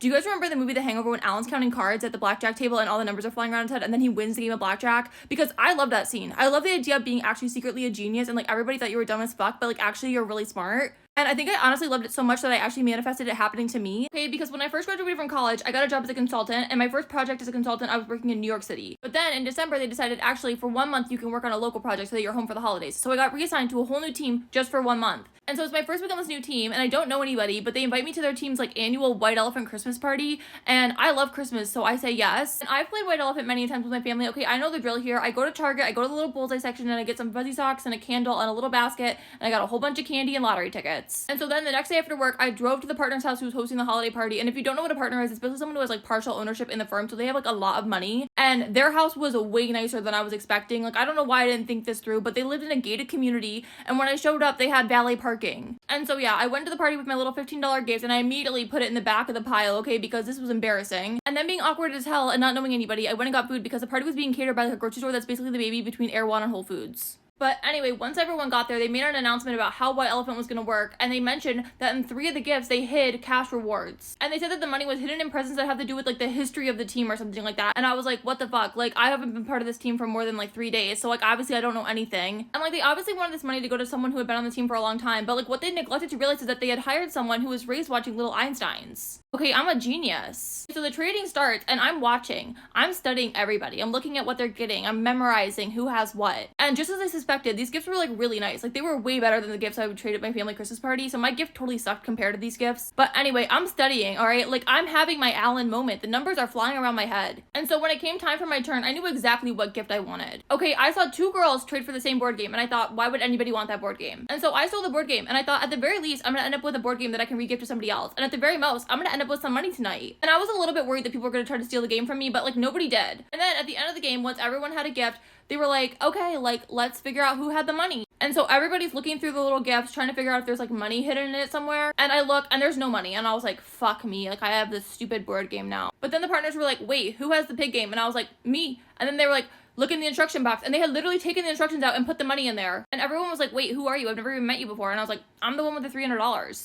Do you guys remember the movie The Hangover when Alan's counting cards at the blackjack table and all the numbers are flying around his head and then he wins the game of blackjack? Because I love that scene. I love the idea of being actually secretly a genius and like everybody thought you were dumb as fuck, but like actually you're really smart. And I think I honestly loved it so much that I actually manifested it happening to me. Okay, because when I first graduated from college, I got a job as a consultant, and my first project as a consultant, I was working in New York City. But then in December, they decided actually for 1 month you can work on a local project so that you're home for the holidays. So I got reassigned to a whole new team just for 1 month. And so it's my first week on this new team, and I don't know anybody, but they invite me to their team's like annual White Elephant Christmas party, and I love Christmas, so I say yes. And I've played White Elephant many times with my family. Okay, I know the drill here. I go to Target, I go to the little bullseye section, and I get some fuzzy socks and a candle and a little basket, and I got a whole bunch of candy and lottery tickets. And so then the next day after work, I drove to the partner's house who was hosting the holiday party, and if you don't know what a partner is, it's basically someone who has like partial ownership in the firm, so they have like a lot of money, and their house was way nicer than I was expecting. Like, I don't know why I didn't think this through, but they lived in a gated community, and when I showed up, they had valet parking. And so yeah, I went to the party with my little $15 gift, and I immediately put it in the back of the pile, okay, because this was embarrassing. And then being awkward as hell and not knowing anybody, I went and got food because the party was being catered by like a grocery store that's basically the baby between Erewhon and Whole Foods. But anyway, once everyone got there, they made an announcement about how White Elephant was going to work, and they mentioned that in 3 of the gifts, they hid cash rewards. And they said that the money was hidden in presents that have to do with, like, the history of the team or something like that. And I was like, what the fuck? Like, I haven't been part of this team for more than, like, 3 days, so, like, obviously I don't know anything. And, like, they obviously wanted this money to go to someone who had been on the team for a long time, but, like, what they neglected to realize is that they had hired someone who was raised watching Little Einsteins. Okay, I'm a genius. So the trading starts, and I'm watching. I'm studying everybody. I'm looking at what they're getting. I'm memorizing who has what. And just as I suspected, these gifts were, like, really nice. Like, they were way better than the gifts I would trade at my family Christmas party, so my gift totally sucked compared to these gifts. But anyway, I'm studying, alright? Like, I'm having my Alan moment. The numbers are flying around my head. And so when it came time for my turn, I knew exactly what gift I wanted. Okay, I saw 2 girls trade for the same board game, and I thought, why would anybody want that board game? And so I stole the board game, and I thought, at the very least, I'm gonna end up with a board game that I can re-gift to somebody else. And at the very most, I'm gonna end up with some money tonight. And I was a little bit worried that people were gonna try to steal the game from me, but, like, nobody did. And then at the end of the game, once everyone had a gift, they were like, okay, like, let's figure out who had the money. And so everybody's looking through the little gifts, trying to figure out if there's, like, money hidden in it somewhere. And I look, and there's no money. And I was like, fuck me. Like, I have this stupid board game now. But then the partners were like, wait, who has the pig game? And I was like, me. And then they were like, look in the instruction box. And they had literally taken the instructions out and put the money in there. And everyone was like, wait, who are you? I've never even met you before. And I was like, I'm the one with the $300.